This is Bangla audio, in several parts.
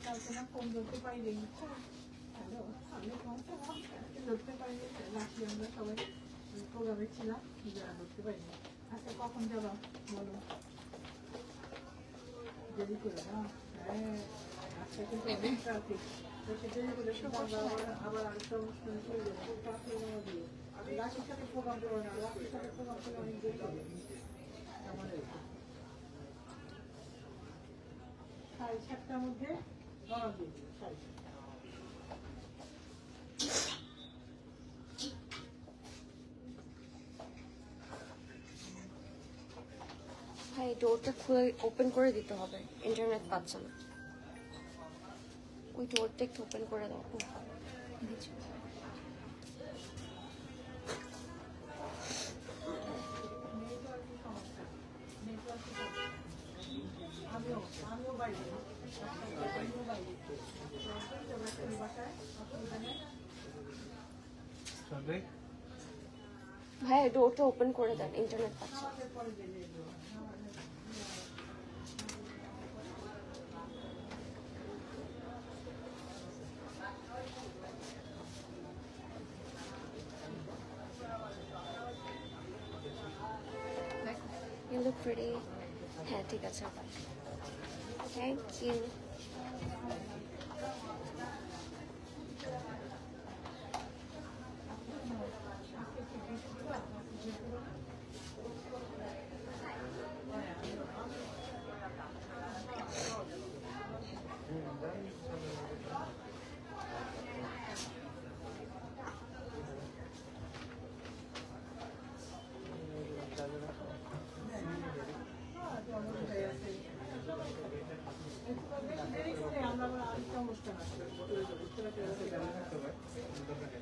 কালকে না ফোন ধরতে পারিনি। হ্যালো, আমি ধরতে পারিনি, রাখি আমরা সবাই প্রোগ্রামে ছিলাম, ধরতে পারিনি। আচ্ছা কখন যাবা বলো? দেরি করে না? হ্যাঁ, আজকে কিন্তু অনেক ট্রাফিক। তো সেটাই বলে আবার আরেকটা অনুষ্ঠান চলে যাবে, খুব ট্রাফিক দিয়ে রাখির সাথে প্রোগ্রাম করো না, রাখির সাথে প্রোগ্রাম করলে অনেক দেরি হবে আমাদের। 7:30টার মধ্যে রওনা দিয়ে দিবে। ভাই ডোরটা খুলে ওপেন করে দিতে হবে, ইন্টারনেট পাচ্ছে না। ওই ডোরটা একটু ওপেন করে দাও। ভাই ডোরটা ওপেন করে দেন, ইন্টারনেট পাচ্ছে। You look pretty. হ্যাঁ ঠিক আছে, থ্যাংক ইউ।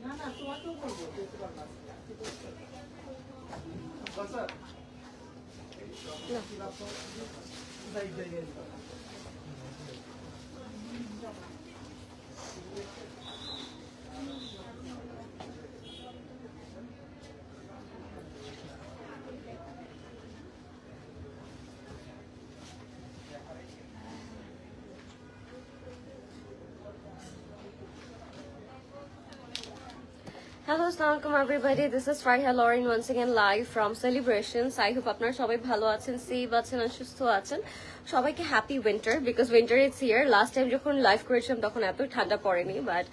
না না, তোমাকেও বলবো যেতে পারবা। Hello, assalamualaikum everybody. This is Farha Lauren once again live from Celebrations. I hope আপনারা সবাই ভালো আছেন, সেফ আছেন আর সুস্থ আছেন। সবাইকে happy winter, because winter is here. Last time যখন লাইভ করেছিলাম তখন এত ঠান্ডা পড়েনি, বাট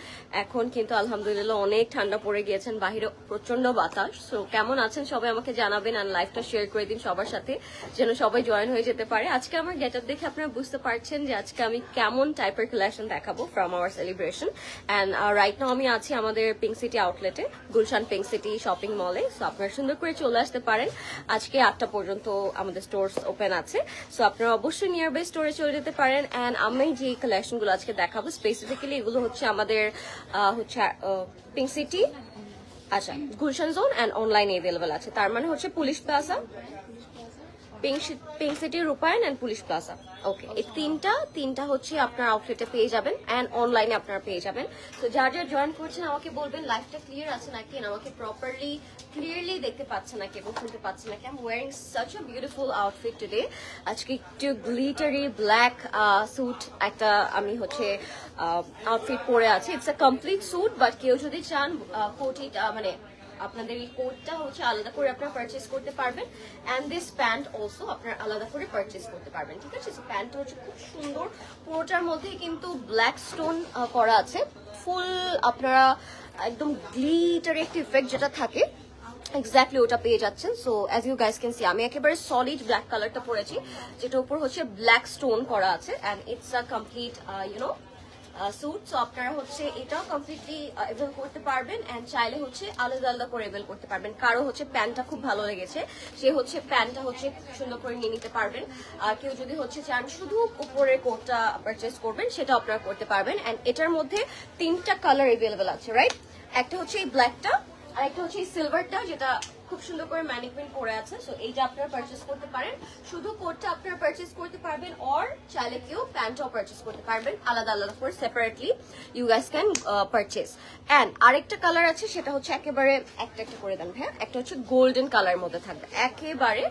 এখন কিন্তু আলহামদুলিল্লাহ অনেক ঠান্ডা পড়ে গিয়েছেন, বাহিরে প্রচন্ড বাতাস। সো কেমন আছেন সবাই আমাকে জানাবেন, আর লাইভটা শেয়ার করে দিন সবার সাথে, যেন সবাই জয়েন হয়ে যেতে পারে। আজকে আমার গেট আপ দেখে আপনারা বুঝতে পারছেন যে আজকে আমি কেমন টাইপের কালেকশন দেখাবো from our celebration. And right now আমি আছি আমাদের পিঙ্ক সিটি আউটলেটে, গুলশান পিঙ্ক সিটি শপিং মলে। সো আপনারা সুন্দর করে চলে আসতে পারেন। আজকে 8টা পর্যন্ত আমাদের স্টোরস ওপেন আছে। সো আপনারা অবশ্যই নিয়ার বাই স্টোরে চলে যেতে পারেন। অ্যান্ড আমি যে কালেকশনগুলো আজকে দেখাবো স্পেসিফিক্যালি এগুলো হচ্ছে আমাদের পিঙ্ক সিটি, আচ্ছা গুলশান জোন অ্যান্ড অনলাইনে অ্যাভেলেবল আছে। তার মানে হচ্ছে পুলিশ প্লাজা, পিঙ্ক সিটি, রূপায়ণ অ্যান্ড পুলিশ প্লাজা। ওকে, এই তিনটা হচ্ছে আপনার আউটলেটে পেয়ে যাবেন অ্যান্ড অনলাইনে আপনারা পেয়ে যাবেন। তো যার যার জয়েন করছেন আমাকে বলবেন লাইভটা ক্লিয়ার আছে নাকি, আমাকে প্রপারলি ক্লিয়ারলি দেখতে পাচ্ছেন নাকি এবং শুনতে পাচ্ছেন নাকি। I am wiring such a beautiful outfit today. আজকে একটু গ্লিটারি ব্ল্যাক স্যুট একটা আমি হচ্ছে আউটফিট পরে আছি। It's a complete sweet, but কেউ যদি চান কোটিটা মানে আপনাদের এই কোটটা হচ্ছে আলাদা করে আপনারা পারচেজ করতে পারবেন, এন্ড দিস প্যান্ট অলসো আপনারা আলাদা করে পারচেজ করতে পারবেন। ঠিক আছে, সো প্যান্টটা হচ্ছে খুব সুন্দর, পুরোটার মধ্যে কিন্তু ব্ল্যাক স্টোন করা আছে, ফুল আপনারা একদম গ্লিটারি একটা ইফেক্ট যেটা থাকে এক্স্যাক্টলি ওটা পেয়ে যাচ্ছেন। So as you guys can see আমি একেবারে সলিড ব্ল্যাক কালারটা পরেছি, যেটার উপর হচ্ছে ব্ল্যাক স্টোন করা আছে, and it's a complete suit. So আপনারা হচ্ছে এটাও কমপ্লিটলি এভেল করতে পারবেন, এন্ড চাইলে হচ্ছে আলাদা আলাদা করে এভেল করতে পারবেন। কারো হচ্ছে প্যান্টটা খুব ভালো লেগেছে, সে হচ্ছে প্যান্টটা হচ্ছে সুন্দর করে নিয়ে নিতে পারবেন। আর কেউ যদি হচ্ছে চান শুধু উপরের কোটটা পারচেস করবেন, সেটা আপনারা করতে পারবেন। এন্ড এটার মধ্যে 3টা কালার এভেলেবেল আছে, রাইট? একটা হচ্ছে এই ব্ল্যাকটা, আর একটা হচ্ছে এই সিলভারটা, যেটা খুব সুন্দর করে ম্যানিকুইন করে আছে। সো এইটা আপনারা পারচেজ করতে পারেন, শুধু কোটটা আপনারা পারচেজ করতে পারবেন, অর চাইলে কেউ প্যান্টও পারচেজ করতে পারবেন, আলাদা আলাদা করে separately you guys can purchase. And আরেকটা কালার আছে, সেটা হচ্ছে একেবারে একটা করে দেন হ্যাঁ, একটা হচ্ছে গোল্ডেন কালার মধ্যে থাকবে, একেবারে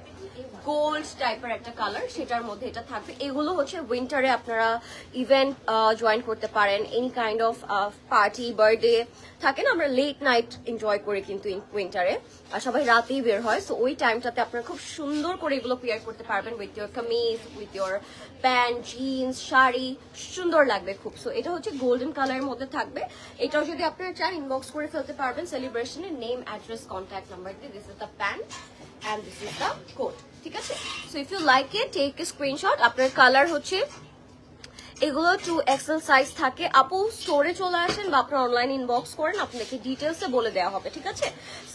গোল্ড টাইপের একটা কালার, সেটার মধ্যে এটা থাকবে। এগুলো হচ্ছে উইন্টারে আপনারা ইভেন্ট জয়েন করতে পারেন, any kind off party, birthday থাকে না, আমরা লেট নাইট এনজয় করি কিন্তু উইন্টারে, আর সবাই রাতেই বের হয়। সো ওই টাইমটাতে আপনারা খুব সুন্দর করে এগুলো পেয়ার করতে পারবেন with your kameez, with your pant, jeans, sari, সুন্দর লাগবে খুব। সো এটা হচ্ছে গোল্ডেন কালারের মধ্যে থাকবে। এটাও যদি আপনারা চান ইনবক্স করে ফেলতে পারবেন সেলিব্রেশনের নেম, অ্যাড্রেস, কন্ট্যাক্ট নাম্বার দিয়ে। This is the pant and this is the coat, ঠিক আছে? So if you like it, take a screenshot. আপনার কালার হচ্ছে এগুলো 2XL সাইজ থাকে। আপু স্টোরে চলে আসেন বা আপনার অনলাইন ইনবক্স করেন, আপনাকে ডিটেলসে বলে দেওয়া হবে, ঠিক আছে?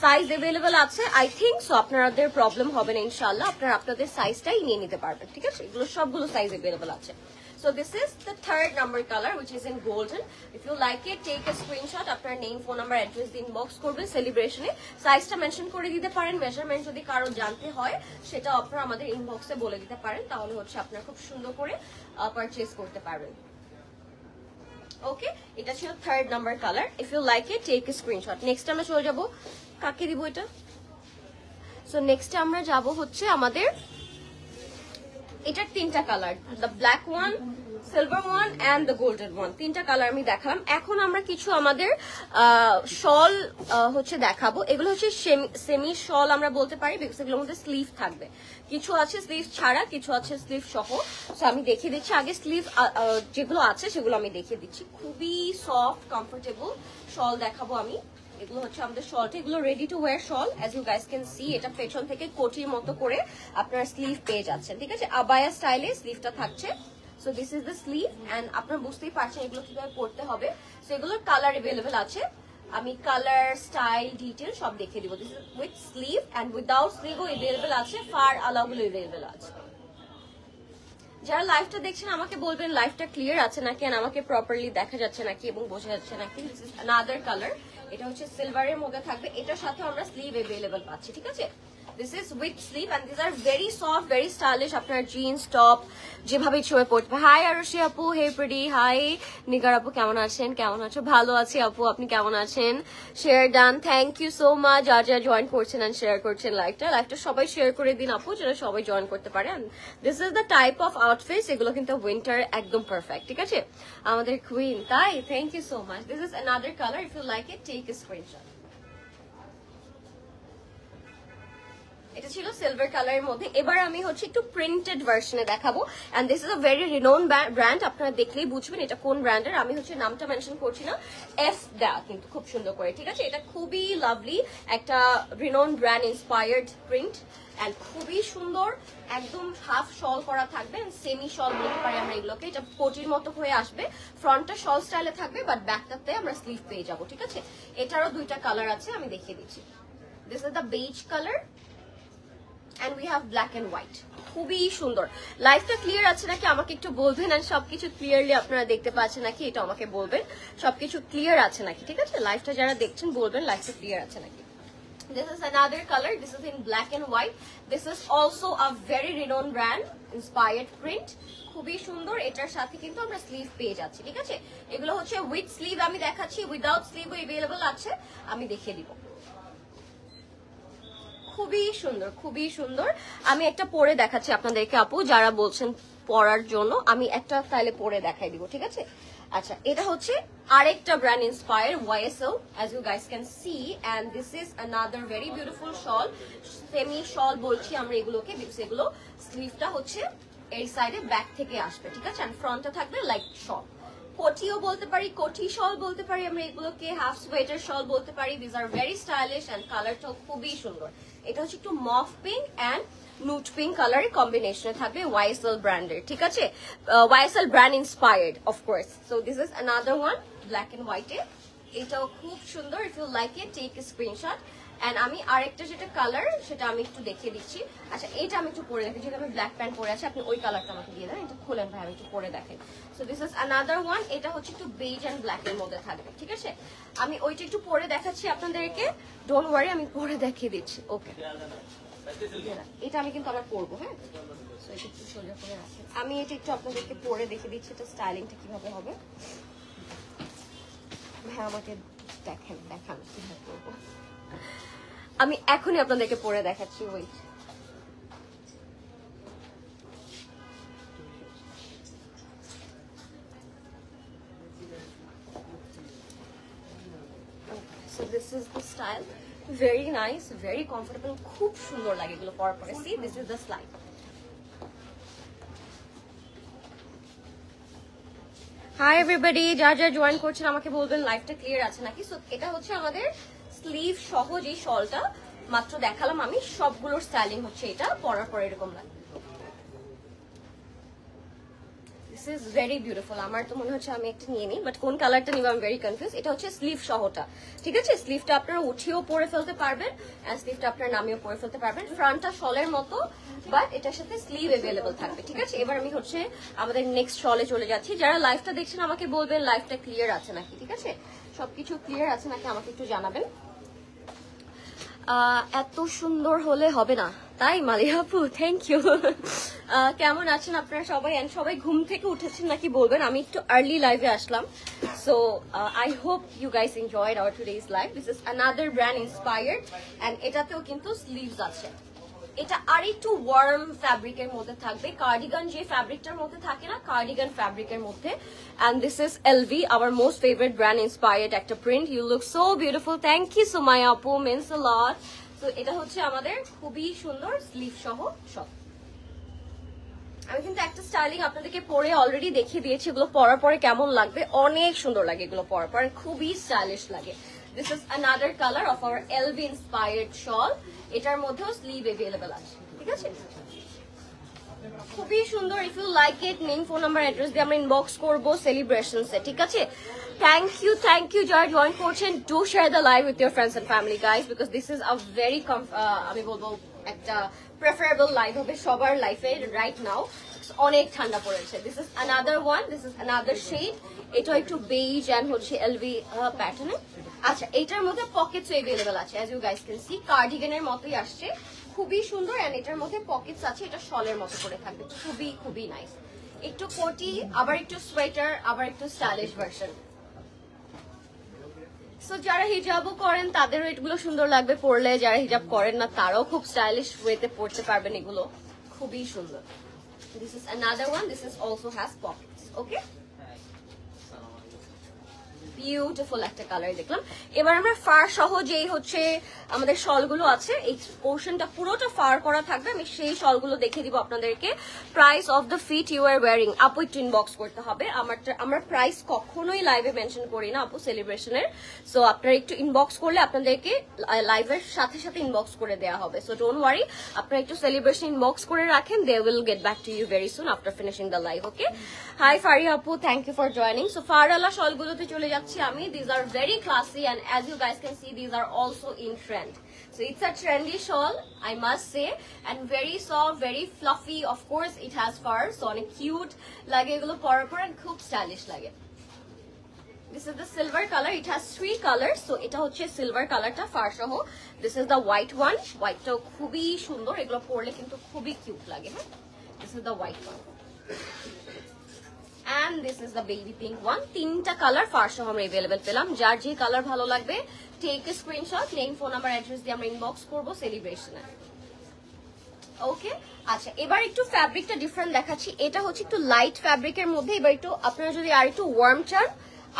সাইজ অ্যাভেলেবেল আছে আই থিঙ্ক, সো আপনাদের প্রবলেম হবে না ইনশাআল্লাহ, আপনারা আপনাদের সাইজটাই নিয়ে নিতে পারবেন, ঠিক আছে? এগুলো সবগুলো সাইজ অ্যাভেলেবেল আছে। So this is the third number color which is in golden. If you like it, take a screenshot. আপনার নেম, ফোন নাম্বার, অ্যাড্রেস দিয়ে ইনবক্স করবেন সেলিব্রেশনে। সাইজটা মেনশন করে দিতে পারেন, মেজারমেন্ট যদি কারো জানতে হয় সেটা আপনারা আমাদের ইনবক্সে বলে দিতে পারেন, তাহলে হচ্ছে আপনারা খুব সুন্দর করে পারচেজ করতে পারবেন। ওকে, এটা ছিল third number colour. If you like it, take a screenshot. Next আমরা চলে যাব, কাকে দিব এটা? সো নেক্সট আমরা যাব হচ্ছে আমাদের এটার তিনটা colour, the black one, silver one and the golden one. তিনটা কালার আমি দেখালাম। এখন আমরা কিছু আমাদের শল হচ্ছে দেখাবো। এগুলো হচ্ছে সেমি শল আমরা বলতে পারি, বিকজ এগুলোর মধ্যে স্লিভ থাকবে। কিছু আছে স্লিভ ছাড়া, কিছু আছে স্লিভ সহ। সো আমি দেখিয়ে দিচ্ছি আগে স্লিভ যেগুলো আছে সেগুলো আমি দেখিয়ে দিচ্ছি। খুবই সফট কমফোর্টেবল শল দেখাবো আমি। এগুলো হচ্ছে আমাদের শলটা, এগুলো ready to wear shawl, as you guys can see. এটা পেছন থেকে কোটির মতো করে আপনারা স্লিভ পেয়ে যাচ্ছেন, ঠিক আছে? আবায়া স্টাইলে স্লিভটা থাকছে। So this is the sleeve, and আপনারা বুঝতেই পারছেন এগুলো কিভাবে পড়তে হবে। সো এগুলোর কালার অ্যাভেলেবেল আছে, আমি কালার, স্টাইল, ডিটেল সব দেখিয়ে দিব। This is with sleeve and without স্লিভও অ্যাভেলেবেল আছে, ফার আলাগুলো অ্যাভেলেবেল আছে। যারা লাইভটা দেখছেন আমাকে বলবেন লাইভটা ক্লিয়ার আছে নাকি, আর আমাকে প্রপারলি দেখা যাচ্ছে নাকি এবং বোঝা যাচ্ছে নাকি। দিস ইজ অ্যানাদার কালার, এটা হচ্ছে সিলভারের মধ্যে থাকবে, এটার সাথে আমরা স্লিভ অ্যাভেলেবল পাচ্ছি, ঠিক আছে? This is with sleeve and this are very soft, very stylish. আপনার জিন্স টপ যেভাবে ইচ্ছে পড়তে পারে। হাই আরুষি আপু, হে প্রিটি, হাই নিগার আপু, কেমন আছেন? কেমন আছো? ভালো আছি আপু, আপনি কেমন আছেন? Share done, thank you so much. যারা যারা জয়েন করছেন এন্ড শেয়ার করছেন লাইভটা সবাই শেয়ার করে দিন আপু, যেন সবাই জয়েন করতে পারে। This is the type of outfits, এগুলো কিন্তু উইন্টার একদম পারফেক্ট, ঠিক আছে? আমাদের কুইন, তাই thank you so much. This is another colour, if you like it, take a screenshot. এটা ছিল সিলভার কালারের মধ্যে। এবার আমি হচ্ছে একটু প্রিন্টেড ভার্সনে দেখাবো, and this is a very renowned brand, আপনারা দেখলেই বুঝবেন এটা কোন ব্র্যান্ডের। আমি হচ্ছে নামটা মেনশন করছি না, এফ দেয়া কিন্তু খুব সুন্দর করে, ঠিক আছে? এটা খুবই লাভলি একটা renowned brand inspired print, and খুবই সুন্দর, একদম হাফ শল করা থাকবে, সেমি শল বলতে পারি আমরা এগুলোকে। এটা কোটির মতো হয়ে আসবে, ফ্রন্টটা শল স্টাইলে থাকবে, বাট ব্যাকটাতে আমরা স্লিভ পেয়ে যাবো, ঠিক আছে? এটারও দুইটা কালার আছে, আমি দেখিয়ে দিচ্ছি। This is the beige colour and we have black and white. খুবই সুন্দর। লাইভটা ক্লিয়ার আছে নাকি আমাকে একটু বলবেন, আর সবকিছু ক্লিয়ারলি আপনারা দেখতে পাচ্ছেন নাকি এটা আমাকে বলবেন। সবকিছু ক্লিয়ার আছে নাকি, ঠিক আছে? লাইভটা যারা দেখছেন বলবেন লাইভটা ক্লিয়ার আছে নাকি। This is another color, this is in black and white. This is also a very renowned brand inspired print, খুবই সুন্দর। এটার সাথে কিন্তু আমরা স্লিভ পেয়ে যাচ্ছি, ঠিক আছে? এগুলো হচ্ছে উইথ স্লিভ আমি দেখাচ্ছি, উইদাউট স্লিভও अवेलेबल আছে, আমি দেখিয়ে দিব। খুবই সুন্দর, খুবই সুন্দর। আমি একটা পরে দেখাচ্ছি আপনাদেরকে আপু, যারা বলছেন পরার জন্য, আমি একটা তাইলে পরে দেখাই দিব, ঠিক আছে? আচ্ছা, এটা হচ্ছে আরেকটা brand inspire, YSL, as you guys can see, and this is another very beautiful shawl, semi shawl বলছি আমরা এগুলোকে, বিকজ এগুলো স্লিভটা হচ্ছে এই সাইডে ব্যাক থেকে আসবে, ঠিক আছে? আর ফ্রন্টে থাকবে লাইক শল, কোটিও বলতে পারি, কোটি শল বলতে পারি আমরা এগুলোকে, হাফ সোয়েটার শল বলতে পারি। This are very stylish and কালারটাও খুবই সুন্দর। এটা হচ্ছে একটু mauve pink and nude pink কালারের কম্বিনেশনে থাকবে, YSL ব্র্যান্ডের, ঠিক আছে? YSL brand inspired of course. So this is another one black and হোয়াইটে, এটাও খুব সুন্দর। If you like it, take a screenshot and আমি আরেকটা যেটা কালার সেটা আমি একটু দেখিয়ে দিচ্ছি। আচ্ছা এটা আমি একটু পরে দেখি, যেটা আমি ব্ল্যাক প্যান্ট পরে আছি, আপনি ওই কালারটা আমাকে দিয়ে দেন, এটা খুলেন ভাই আমি একটু পরে দেখেন। So this is another one, এটা হচ্ছে একটু বেজ এন্ড ব্ল্যাক এর মধ্যে থাকবে, ঠিক আছে? আমি ওইটা একটু পরে দেখাচ্ছি আপনাদেরকে, ডোন্ট ওয়ারি, আমি পরে দেখিয়ে দিচ্ছি। ওকে, এটা আমি কিন্তু আবার পরবো, হ্যাঁ? সো এটা একটু সোজা করে রাখেন, আমি এটা একটু আপনাদেরকে পরে দেখিয়ে দিচ্ছি এটা স্টাইলিংটা কিভাবে হবে। ভাই আমাকে দেখান কিভাবে করবো, আমি এখনই আপনাদেরকে পরে দেখাচ্ছি। Wait, so this is the style, very nice, very comfortable, খুব সুন্দর লাগে এগুলো পরার পরে। see this is the slide. Hi everybody, যারা জয়েন করছেন আমাকে বলবেন লাইভটা ক্লিয়ার আছে নাকি। সো এটা হচ্ছে আমাদের স্লিভ সহ যে শলটা মাত্র দেখালাম আমি, সবগুলোর স্টাইলিং হচ্ছে এটা পরার পরে এরকম লাগে। This is very beautiful. আমার তো মনে হচ্ছে আমি একটা নিয়ে নিই, বাট কোন কালারটা নিব আমি ভেরি কনফিউজ। এটা হচ্ছে স্লিভ সহটা, ঠিক আছে? স্লিভটা আপনারা উঠিয়েও পরে ফেলতে পারবেন, আর স্লিভটা আপনারা নামিয়েও পরে ফেলতে পারবেন। ফ্রন্টটা শলের মতো, বাট এটার সাথে স্লিভ অ্যাভেলেবল থাকবে, ঠিক আছে? এবার আমি হচ্ছে আমাদের নেক্সট শলে চলে যাচ্ছি। যারা লাইভটা দেখছেন আমাকে বলবেন লাইভটা ক্লিয়ার আছে নাকি, ঠিক আছে? সবকিছু ক্লিয়ার আছে নাকি আমাকে একটু জানাবেন। এত সুন্দর হলে হবে না, তাই মালিয়া আপু? Thank you. কেমন আছেন আপনারা সবাই? এন্ড সবাই ঘুম থেকে উঠেছেন নাকি বলবেন, আমি একটু আর্লি লাইভে আসলাম। So I hope you guys enjoyed our today's live. This is another brand inspired, and এটাতেও কিন্তু স্লিভস আছে। এটা আর একটু ওয়ার্ম ফ্যাব্রিকের মধ্যে থাকবে, কার্ডিগান যে ফ্যাব্রিকটার মধ্যে থাকে না, কার্ডিগান ফ্যাব্রিকের মধ্যে। And this is LV, our most favourite brand inspired একটা print. You look so beautiful, thank you so my আপু, মিন্স আ লট। তো এটা হচ্ছে আমাদের খুবই সুন্দর স্লিভ সহ শল। আমি কিন্তু একটা স্টাইলিং আপনাদেরকে পরে অলরেডি দেখিয়ে দিয়েছি, এগুলো পরার পরে কেমন লাগবে, অনেক সুন্দর লাগে এগুলো পরার পরে, খুবই স্টাইলিশ লাগে। This is another colour of our LV inspired shawl. এটার মধ্যেও স্লিভ অ্যাভেলেবল আছে, ঠিক আছে? খুবই সুন্দর। If you like it, name, phone number, address দিয়ে আমরা ইনবক্স করবো সেলিব্রেশনসে, ঠিক আছে? থ্যাংক ইউ যারা জয়েন করছেন। Do share the live with your friends and family guys, because this is a very আমি বলবো একটা প্রেফারেবল লাইভ হবে সবার লাইফে রাইট নাও। অনেক ঠান্ডা পড়েছে। This is another one, this is another shade. এটা একটু বেজ এন্ড হচ্ছে এলভি প্যাটার্নে। আচ্ছা, এটার মধ্যে পকেটস অ্যাভেলেবল আছে, as you guys can see, কার্ডিগানের মতোই আসছে, খুবই সুন্দর। এন্ড এটার মধ্যে পকেটস আছে, এটা শলের মতো করে থাকবে, খুবই নাইস। একটু কোটি, আবার একটু সোয়েটার, আবার একটু স্টাইলিশ ভার্সন। সো যারা হিজাবও করেন তাদেরও এগুলো সুন্দর লাগবে পরলে, যারা হিজাব করেন না তারাও খুব স্টাইলিশ ওয়েতে পরতে পারবেন, এগুলো খুবই সুন্দর। This is another one, this is also has Pockets. Okay, beautiful একটা কালার দেখলাম। এবার আমরা ফার সহ যেই হচ্ছে আমাদের শলগুলো আছে, এই পোর্শনটা পুরোটা ফার করা থাকবে, আমি সেই শলগুলো দেখে দিব আপনাদেরকে। Price of the fit you are wearing, আপু একটু ইনবক্স করতে হবে। আমরা প্রাইস কখনোই লাইভে মেনশন করি না আপু সেলিব্রেশনের, সো আপনারা একটু ইনবক্স করলে আপনাদেরকে লাইভের সাথে সাথে ইনবক্স করে দেওয়া হবে। সো ডোন্ট ওয়ারি, আপনারা একটু সেলিব্রেশন ইনবক্স করে রাখেন, they will get back to you very soon after finishing the live. Okay, hi Faria আপু, thank you for joining. So ফারওয়ালা শলগুলোতে চলে যাচ্ছি আমি। These are very classy, and as you guys can see, these are also in trend. So it's a trendy shawl, I must say, and very soft, very fluffy. Of course, it has fur, so অনেক cute লাগে এগুলো পরার পর, and খুব stylish লাগে। This is the silver color. It has 3 colors. So এটা হচ্ছে silver কালারটা ফার সহ। This is the white one. Whiteটাও খুবই সুন্দর, এগুলো পরলে কিন্তু খুবই কিউট লাগে। হ্যাঁ, this is the white one. And this is the baby pink one. 3টা কালার ফার সহ আমরা अवेलेबल পেলাম। যার যে কালার ভালো লাগবে take a screenshot, name, phone number, address দিয়ে আমরা ইনবক্স করব সেলিব্রেশনে। ওকে, আচ্ছা এবার একটু ফ্যাব্রিকটা ডিফারেন্ট দেখাচ্ছি। এটা হচ্ছে একটু লাইট ফ্যাব্রিকের মধ্যে, এবার একটু আপনারা যদি আর একটু ওয়ার্ম চান,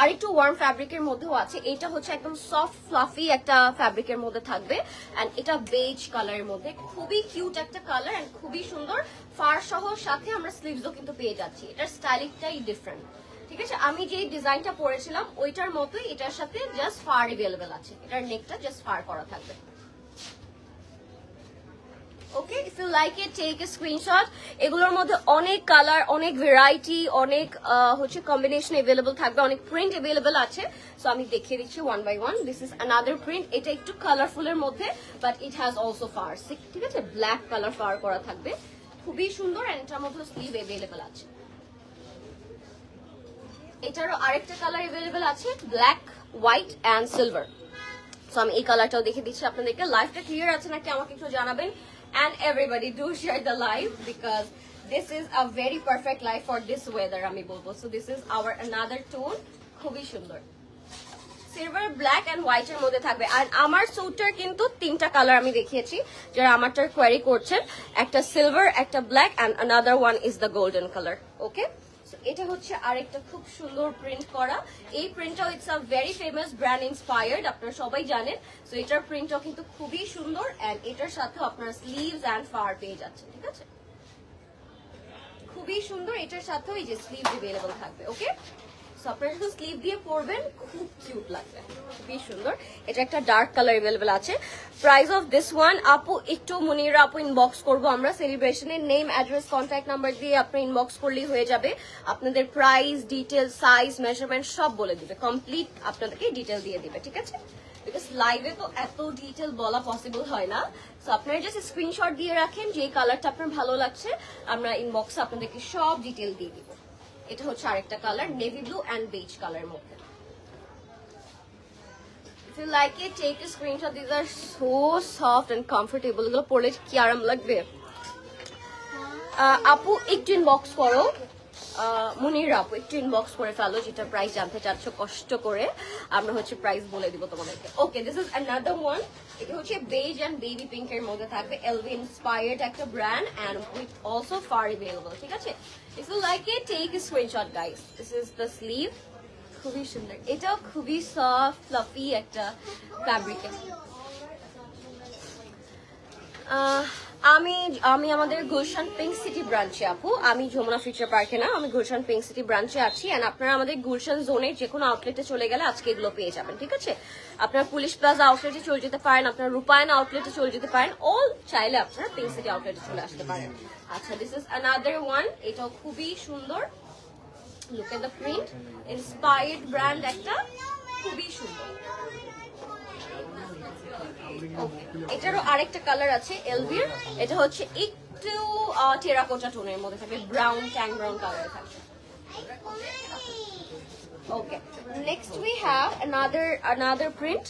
আর একটু ওয়ার্ম ফ্যাব্রিকের মধ্যেও আছে। এটা হচ্ছে একদম সফট ফ্লাফি একটা ফ্যাব্রিকের মধ্যে থাকবে, এন্ড এটা বেজ কালারের মধ্যে, খুবই কিউট একটা কালার এন্ড খুবই সুন্দর। ফার সহ সাথে আমরা স্লিভসও কিন্তু পেয়ে যাচ্ছি। এটার স্টাইলিংটাই ডিফারেন্ট, ঠিক আছে? আমি যে ডিজাইনটা পরেছিলাম ওইটার মতোই এটার সাথে জাস্ট ফার अवेलेबल আছে। এটার নেকটা জাস্ট ফার করা থাকবে। Okay, if you like it take a screenshot. এগুলোর মধ্যে অনেক কালার, অনেক ভ্যারাইটি, অনেক হচ্ছে কম্বিনেশন अवेलेबल থাকবে, অনেক প্রিন্ট अवेलेबल আছে। সো আমি দেখিয়ে দিচ্ছি one by one. This is another print, এটা একটু কালারফুলের মধ্যে but it has also furs, ঠিক আছে, ব্ল্যাক কালার ফার করা থাকবে, খুবই সুন্দর। এন্ড এটার মধ্যে স্লিভ अवेलेबल আছে। এটারও আরেকটা কালার अवेलेबल আছে, black, white and silver. So আমি এই কালারটাও দেখে দিচ্ছি আপনাদেরকে। লাইভটা ক্লিয়ার আছে নাকি আমাকে একটু জানাবেন। And everybody do share the live because this is a very perfect live for this weather আমি বলবো। So this is our another tone, খুবই সুন্দর, সিলভার, ব্ল্যাক এন্ড হোয়াইট এর মধ্যে থাকবে। আর আমার স্যুটটার কিন্তু তিনটা কালার আমি দেখিয়েছি যারা আমারটার কোয়ারি করছেন, একটা সিলভার, একটা black and another one is the golden color. Okay, এটা হচ্ছে আরেকটা খুব সুন্দর প্রিন্ট করা। এই প্রিন্টটাও it's a very famous brand inspired, আপনারা সবাই জানেন। সো এটার প্রিন্টটাও কিন্তু খুবই সুন্দর এন্ড এটার সাথেও আপনারা স্লিভস এন্ড ফার পেয়ে যাচ্ছেন, ঠিক আছে, খুবই সুন্দর। এটার সাথেও এই যে স্লিভ अवेलेबल থাকবে। ওকে, সো আপনারা যখন স্লিভ দিয়ে পরবেন খুব কিউট লাগবে, খুবই সুন্দর। এটা একটা ডার্ক কালার अवेलेबल আছে। প্রাইস অফ দিস ওয়ান আপু একটু মুনিরা আপু ইনবক্স করবো আমরা সেলিব্রেশনের, নেম, অ্যাড্রেস, কন্ট্যাক্ট নাম্বার দিয়ে আপনি ইনবক্স করলেই হয়ে যাবে। আপনাদের প্রাইস, ডিটেল, সাইজ, মেজারমেন্ট সব বলে দিবে, কমপ্লিট আপনাদেরকে ডিটেল দিয়ে দিবে, ঠিক আছে, বিকজ লাইভে তো এত ডিটেল বলা পসিবল হয় না। সো আপনারা জাস্ট স্ক্রিনশট দিয়ে রাখেন যে কালারটা আপনার ভালো লাগছে, আমরা ইনবক্সে আপনাদেরকে সব ডিটেল দিয়ে দিব। এটা হচ্ছে আরেকটা colour, navy blue and beige কালারের মধ্যে। If you like it, take a screenshot. These are so soft and comfortable. এগুলো পরলে কি আরাম লাগবে। আপু একটু ইনবক্স করো, মুনির আপু একটু ইনবক্স করে ফেলো যেটা প্রাইস জানতে চাচ্ছ, কষ্ট করে আমরা হচ্ছে প্রাইস বলে দিব তোমাদেরকে। Okay, this is another one. এটা হচ্ছে বেজ এন্ড বেবি পিঙ্ক এর মধ্যে থাকবে, এলভি ইন্সপায়ার্ড একটা brand and with also fur available, ঠিক আছে। If you like it take a screenshot guys. This is the sleeve, খুবই সুন্দর। এটাও খুবই সফট ফ্লাফি একটা ফ্যাব্রিকে। আমি আমাদের গুলশান পিঙ্ক সিটি ব্রাঞ্চে আপু, আমি যমুনা ফিউচার পার্কে না, আমি গুলশান পিঙ্ক সিটি ব্রাঞ্চে আছি। এন্ড আপনারা আমাদের গুলশান জোনের যে কোনো আউটলেটে চলে গেলে আজকে এগুলো পেয়ে যাবেন, ঠিক আছে। আপনারা পুলিশ প্লাজা আউটলেটে চলে যেতে পারেন, আপনারা রূপায়ণ আউটলেটে চলে যেতে পারেন, অল চাইলে আপনারা পিঙ্ক সিটি আউটলেটে চলে আসতে পারেন। আচ্ছা, দিস ইজ অ্যানাদার ওয়ান, এটাও খুবই সুন্দর। Look at the print, inspired brand একটা, খুবই সুন্দর। এটারও আরেকটা কালার আছে এলভির, এটা হচ্ছে একটু টেরাকোটা টোনের মধ্যে থাকবে, ব্রাউন, ট্যাং ব্রাউন কালারে থাকবে। Okay, next we have another print.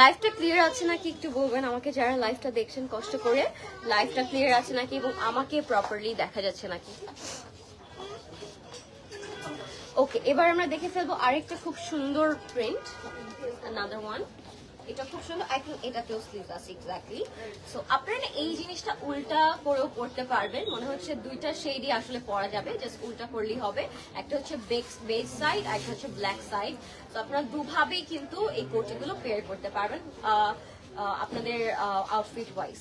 লাইভটা ক্লিয়ার আছে নাকি একটু বলবেন আমাকে, যারা লাইভটা দেখছেন কষ্ট করে, লাইভটা ক্লিয়ার আছে নাকি এবং আমাকে প্রপারলি দেখা যাচ্ছে নাকি। ওকে, এবার আমরা দেখে ফেলবো আরেকটা খুব সুন্দর প্রিন্ট, another one. এটা খুব সুন্দর, আই থিঙ্ক এটাতেও স্লিভ আছে এক্স্যাক্টলি। সো আপনারা এই জিনিসটা উল্টা করেও পড়তে পারবেন, মনে হচ্ছে দুইটা শেডই আসলে পরা যাবে, জাস্ট উল্টা করলেই হবে। একটা হচ্ছে বেজ সাইড, একটা হচ্ছে ব্ল্যাক সাইড। তো আপনারা দুভাবেই কিন্তু এই কোটিগুলো পেয়ার করতে পারবেন আপনাদের আউটফিট ওয়াইজ।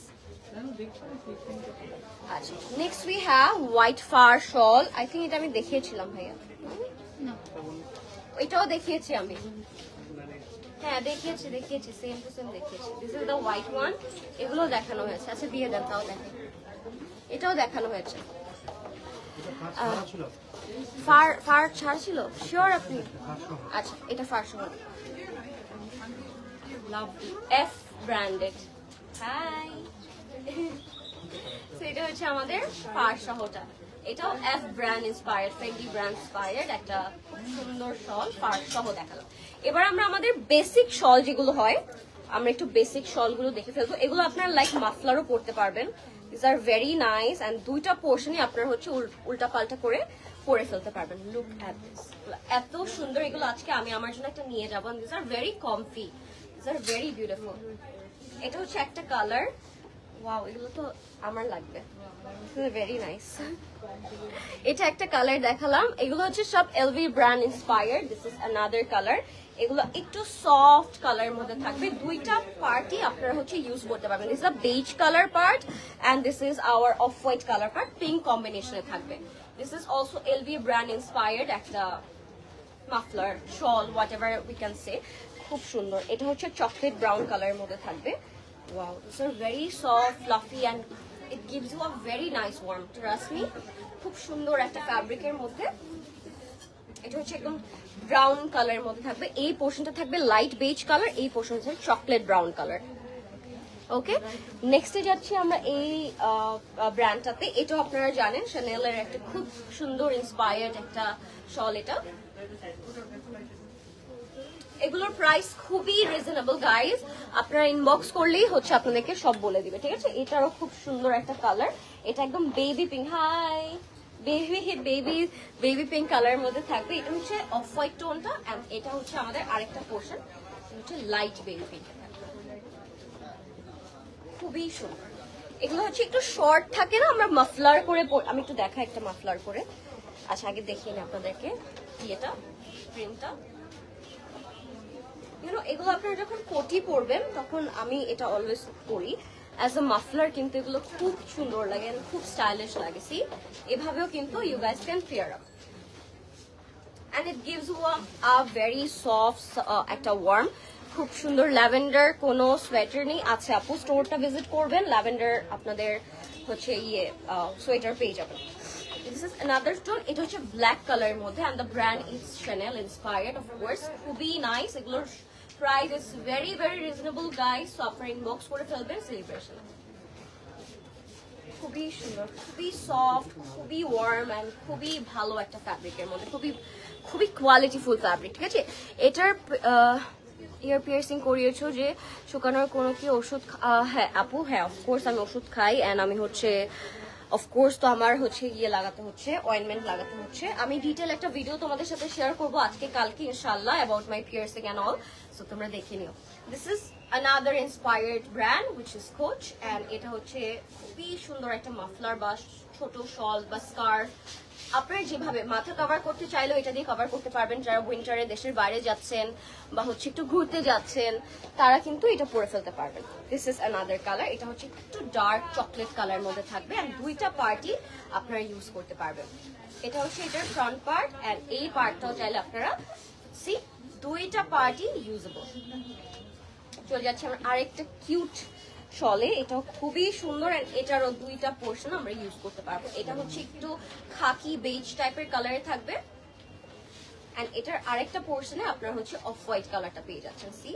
আচ্ছা, next we have white fur shawl. I think এটা আমি দেখিয়েছিলাম ভাইয়া, এটাও দেখিয়েছি আমি, হ্যাঁ দেখিয়েছি, সেম টু সেম দেখিয়েছি। This is the white one, এগুলো দেখানো হয়েছে। আচ্ছা দিয়ে দেন, তাও দেখেন, এটাও দেখানো হয়েছে। ফার ছাড় ছিল শিওর আপনি? আচ্ছা, এটা ফার সহ, এফ ব্র্যান্ডেড। হাই, এটা হচ্ছে আমাদের ফার সহটা, এটাও F brand inspired, Fendi brand inspired একটা খুব সুন্দর শল ফার সহ দেখালাম। এবার আমরা আমাদের বেসিক শল যেগুলো হয়, আমরা একটু বেসিক শলগুলো দেখে ফেলবো। এগুলো আপনারা লাইক মাফলারও পরতে পারবেন, this are very nice and দুইটা পোর্শনই আপনারা হচ্ছে উল্টা পাল্টা করে পরে ফেলতে পারবেন। লুক এট দিস, এত সুন্দর এগুলো। আজকে আমি আমার জন্য একটা নিয়ে যাবো, this are very comfy, this are very beautiful. এটা হচ্ছে একটা কালার, ওয়াও, এগুলো তো আমার লাগবে, ভেরি নাইস। এটা একটা কালার দেখালাম, এগুলো হচ্ছে সব LV brand inspired. This is another colour, এগুলো একটু সফট কালারের মধ্যে থাকবে, দুইটা পার্টই আপনারা হচ্ছে ইউজ করতে পারবেন। This is a beige colour part and this is our off white colour part, pink কম্বিনেশনে থাকবে। This is also LV brand inspired একটা muffler, shawl, whatever we can say, খুব সুন্দর। এটা হচ্ছে চকলেট ব্রাউন কালারের মধ্যে থাকবে, Wow, these are very soft, fluffy, and it gives you a very nice warmth. Trust me, খুব সুন্দর একটা ফ্যাব্রিকের মধ্যে। এটা হচ্ছে একদম ব্রাউন কালারের মধ্যে থাকবে, এই পোর্শনটা থাকবে লাইট বেজ কালার, এই পোর্শনটা থাকবে চকলেট ব্রাউন কালার। ওকে, নেক্সটে যাচ্ছি আমরা এই ব্র্যান্ডটাতে। এটাও আপনারা জানেন শ্যানেলের একটা খুব সুন্দর ইন্সপায়ার্ড একটা শল। এটা এগুলোর প্রাইস খুবই রিজনেবল গাইজ, আপনারা ইনবক্স করলেই হচ্ছে আপনাদেরকে সব বলে দিবে, ঠিক আছে। এটারও খুব সুন্দর একটা কালার, এটা একদম baby pink, hi baby pink কালারের মধ্যে থাকবে। এটা হচ্ছে অফ হোয়াইট টোনটা, এন্ড এটা হচ্ছে আমাদের আরেকটা পোর্শন হচ্ছে লাইট বেবি পিঙ্ক, খুবই সুন্দর। এগুলো হচ্ছে একটু শর্ট থাকে না, আমরা মাফলার করে, আমি একটু দেখা একটা মাফলার করে। আচ্ছা আগে দেখিয়ে নি আপনাদেরকে কি এটা প্রিন্টটা। এগুলো আপনারা যখন কোটি পরবেন তখন আমি এটা অলওয়েজ করি অ্যাজ আ মাফলার, কিন্তু এগুলো খুব সুন্দর লাগে, খুব স্টাইলিশ লাগে। সি এভাবেও কিন্তু you guys can pair up, and it gives you a very soft একটা ওয়ার্ম, খুব সুন্দর ল্যাভেন্ডার, কোনো সোয়েটার নেই। আচ্ছা আপু স্টোরটা ভিজিট করবেন, ল্যাভেন্ডার আপনাদের হচ্ছে সোয়েটার পেয়ে যাবেন। This is another tone, এটা হচ্ছে ব্ল্যাক কালারের মধ্যে, and the brand is Chanel inspired of course, খুবই নাইস। এগুলোর price is very very reasonable guys, so আপনারা ইনবক্স করে ফেলবেন সেলিব্রেশন। খুবই সুন্দর, খুবই সফট, খুবই ওয়ার্ম, এন্ড খুবই ভালো একটা ফ্যাব্রিকের মধ্যে, খুবই কোয়ালিটিফুল ফ্যাব্রিক, ঠিক আছে। এটার ইয়ার পিয়ার্সিং করিয়েছো যে শুকানোর কোনো কি ওষুধ? হ্যাঁ আপু, হ্যাঁ অফকোর্স আমি ওষুধ খাই, অ্যান্ড আমি হচ্ছে অফকোর্স তো আমার হচ্ছে লাগাতে হচ্ছে, অয়েন্টমেন্ট লাগাতে হচ্ছে। আমি ডিটেল একটা ভিডিও তোমাদের সাথে শেয়ার করবো আজকে কালকে ইনশাআল্লাহ about my piercing and all, so তোমরা দেখে নিও। This is another inspired brand which is Coach, and এটা হচ্ছে খুবই সুন্দর একটা মাফলার বা ছোট শল বা স্কার্ফ, আপনারা যেভাবে মাথা কভার করতে চাইলেও এটা দিয়ে কভার করতে পারবেন। যারা উইন্টারে দেশের বাইরে যাচ্ছেন বা হচ্ছে একটু ঘুরতে যাচ্ছেন তারা কিন্তু এটা পরে ফেলতে পারবেন। দিস ইজ অ্যানাদার কালার, এটা হচ্ছে একটু ডার্ক চকলেট কালার মধ্যে থাকবে, এন্ড দুইটা পার্টি আপনারা ইউজ করতে পারবেন। এটা হচ্ছে এটার ফ্রন্ট পার্ট, এন্ড এই পার্টটাও চাইলে আপনারা সি দুইটা পার্টি ইউজেবল। চলে যাচ্ছে আমরা আরেকটা কিউট শলে, এটাও খুবই সুন্দর, এন্ড এটারও দুইটা পোর্শন আমরা ইউজ করতে পারবো। এটা হচ্ছে একটু খাকি বেজ টাইপের কালারে থাকবে, এন্ড এটার আরেকটা পোর্শনে আপনারা হচ্ছে অফ হোয়াইট কালারটা পেয়ে যাচ্ছেন। সি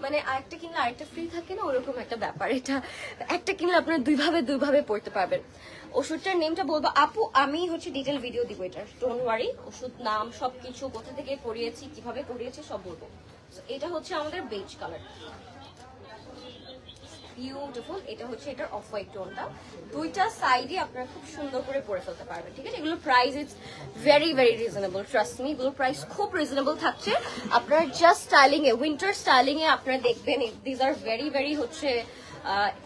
মানে আরেকটা কিনলে আরেকটা ফ্রি থাকে না, ওরকম একটা ব্যাপার। এটা একটা কিনলে আপনারা দুইভাবে পড়তে পারবেন। ওষুধটার নেমটা বলবো আপু, আমি হচ্ছে ডিটেল ভিডিও দিব এটার, ডোন্ট ওয়ারি। ওষুধ নাম সবকিছু, কোথা থেকে পড়িয়েছি, কিভাবে পড়িয়েছি সব বলবো। এটা হচ্ছে আমাদের বেজ কালার, বিউটিফুল। এটা হচ্ছে এটার অফ হোয়াইট টোনটা, দুইটা সাইডে আপনারা খুব সুন্দর করে পরে ফেলতে পারবেন, ঠিক আছে। এগুলোর price is very very reasonable, trust me, এগুলোর প্রাইস খুব রিজনেবল থাকছে। আপনারা জাস্ট স্টাইলিং এ, উইন্টার স্টাইলিং এ আপনারা দেখবেন দিস আর ভেরি ভেরি হচ্ছে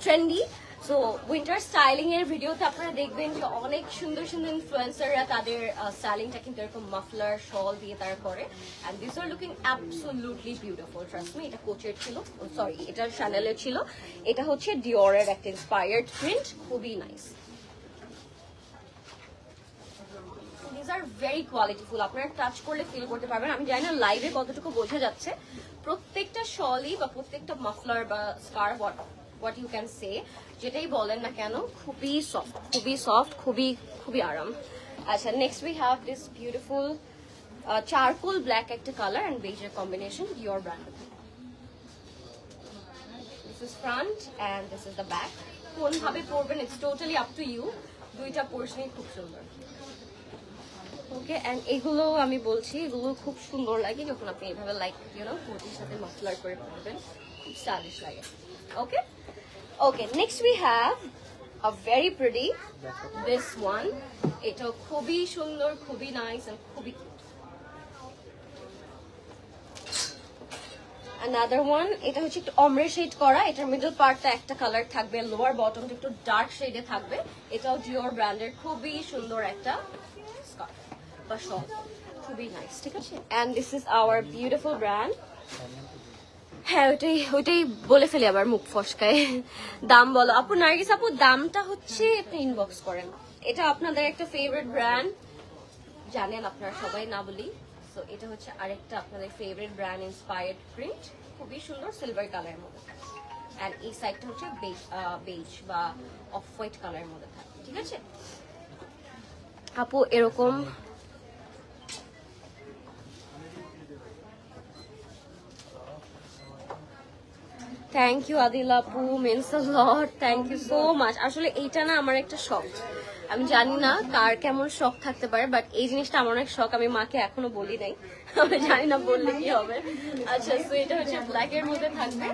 ট্রেন্ডি। সো উইন্টার স্টাইলিং এর ভিডিওতে আপনারা দেখবেন যে অনেক সুন্দর সুন্দর ইনফ্লুয়েন্সাররা তাদের স্টাইলিংটা কিন্তু এরকম মাফলার শল দিয়ে তারা করে, and this are looking absolutely beautiful, trust me. এটা কোচের ছিল, সরি এটা শ্যানেলের ছিল। এটা হচ্ছে ডিওরের একটা ইন্সপায়ার্ড প্রিন্ট, খুবই নাইস। দিস আর ভেরি কোয়ালিটিফুল, আপনারা টাচ করলে ফিল করতে পারবেন। আমি জানি না লাইভে কতটুকু বোঝা যাচ্ছে, প্রত্যেকটা শলই বা প্রত্যেকটা মাফলার বা scarf what you can say, যেটাই বলেন না কেন খুবই সফট, খুবই আরাম। আচ্ছা next we have this beautiful charcoal black একটা কালার এন্ড বেজের কম্বিনেশন, Dior brand. This is front and this is the back. কোন ভাবে পরবেন it's totally up to you, দুইটা পোর্শনই খুব সুন্দর। ওকে, এন্ড এগুলো আমি বলছি এগুলো খুব সুন্দর লাগে যখন আপনি এইভাবে লাইক কোটির সাথে মাফলার করে পরবেন, খুব স্টাইলিশ লাগে। Okay, next we have a very pretty this one. এটা খুবই সুন্দর, খুবই নাইস এন্ড খুবই কিউট। another one, এটা হচ্ছে একটু অমরে শেড করা, এটার মিডল পার্টটা একটা কালার থাকবে, লোয়ার বটমটা একটু ডার্ক শেডে থাকবে। এটাও ডিওর ব্র্যান্ডের খুবই সুন্দর একটা স্কার্ফ বা শল, খুবই নাইস, ঠিক আছে। And this is our beautiful brand. হ্যাঁ ওইটাই বলে ফেলি আবার মুখ ফসকায়। দাম বলো আপু, নার্গিস আপু দামটা হচ্ছে আপনি ইনবক্স করেন। এটা আপনাদের একটা ফেভারিট ব্র্যান্ড, জানেন আপনারা সবাই, না বলি। সো এটা হচ্ছে আরেকটা আপনাদের ফেভারিট ব্র্যান্ড ইন্সপায়ার্ড প্রিন্ট, খুবই সুন্দর সিলভার কালারের মধ্যে থাকে। আর এই সাইডটা হচ্ছে বেজ বা অফ হোয়াইট কালারের মধ্যে থাকে, ঠিক আছে আপু? এরকম থ্যাংক ইউ আদিল আপু, means a lot, thank you so much. আসলে এইটা না আমার একটা শখ, আমি জানি না কার কেমন শখ থাকতে পারে, বাট এই জিনিসটা আমার অনেক শখ। আমি মাকে এখনো বলি নাই, আমি জানি না বললে কি হবে। আচ্ছা, তো এটা হচ্ছে ব্ল্যাক এর মধ্যে থাকবে,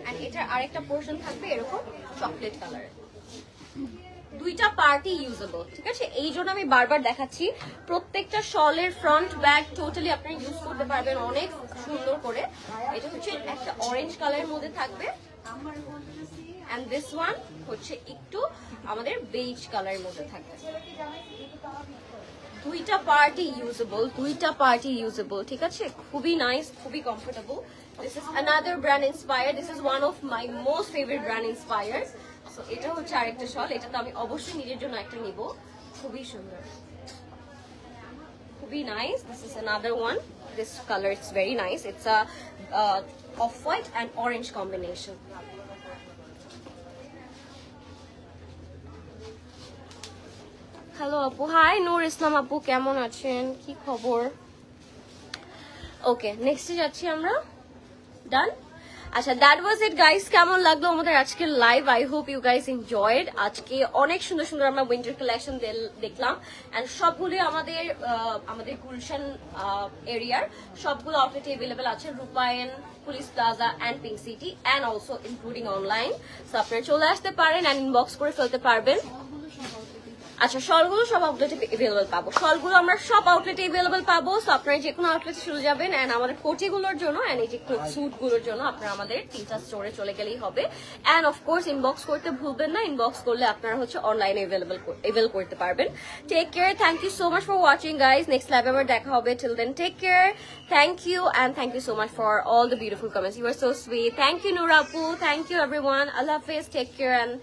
আর এটার আরেকটা পোর্শন থাকবে এরকম চকলেট কালার। দুইটা পার্টি ইউজেবল, ঠিক আছে? এই জন্য আমি বারবার দেখাচ্ছি, প্রত্যেকটা শলের ফ্রন্ট ব্যাক টোটালি আপনারা ইউজ করতে পারবেন অনেক সুন্দর করে। এটা হচ্ছে একটা অরেঞ্জ কালারের মধ্যে থাকবে, এন্ড দিস ওয়ান হচ্ছে একটু আমাদের বেজ কালারের মধ্যে থাকবে। দুইটা পার্টি ইউজেবল, ঠিক আছে? খুবই নাইস, খুবই comfortable. This is another brand inspire, this is one of my most favourite brand inspire. So এটা হচ্ছে আরেকটা শল, এটা তো আমি অবশ্যই নিজের জন্য একটা নিব, খুবই সুন্দর, খুবই nice. This is another one, this colour it's very nice, it's a off white and orange combination. Hello আপু, হাই নূর ইসলাম আপু, কেমন আছেন, কি খবর? ওকে, নেক্সটে যাচ্ছি আমরা। ডান। আচ্ছা, দ্যাট ওয়াজ ইট গাইস। কেমন লাগলো আমাদের আজকের live? I hope you guys enjoyed. আজকে অনেক সুন্দর সুন্দর আমরা উইন্টার কালেকশন দেখলাম, এন্ড সবগুলি আমাদের গুলশান এরিয়ার সবগুলো আউটলেটে अवेलेबल আছে, Rupayan, Police Plaza and Pink City, and also including online. So আপনারা চলে আসতে পারেন এন্ড ইনবক্স করে ফেলতে পারবেন। আচ্ছা, শলগুলো সব আউটলেটে अवेलेबल পাবো, শলগুলো আমরা সব আউটলেটে अवेलेबल পাবো। সো আপনারা যে কোনো আউটলেটে চলে যাবেন, এন্ড আমাদের কোটিগুলোর জন্য এন্ড এই যে স্যুটগুলোর জন্য আপনারা আমাদের 3টা স্টোরে চলে গেলেই হবে। এন্ড অফ কোর্স ইনবক্স করতে ভুলবেন না, ইনবক্স করলে আপনারা হচ্ছে অনলাইনে अवेलेबल করতে পারবেন। Take care, thank you so much for watching guys. Next লাইভে আবার দেখা হবে, till then take care, thank you, and thank you so much for all the beautiful comments, you are so sweet. Thank you Noor আপু, থ্যাংক ইউ এভরিওয়ান, আল্লাহ হাফেজ, টেক কেয়ার এন্ড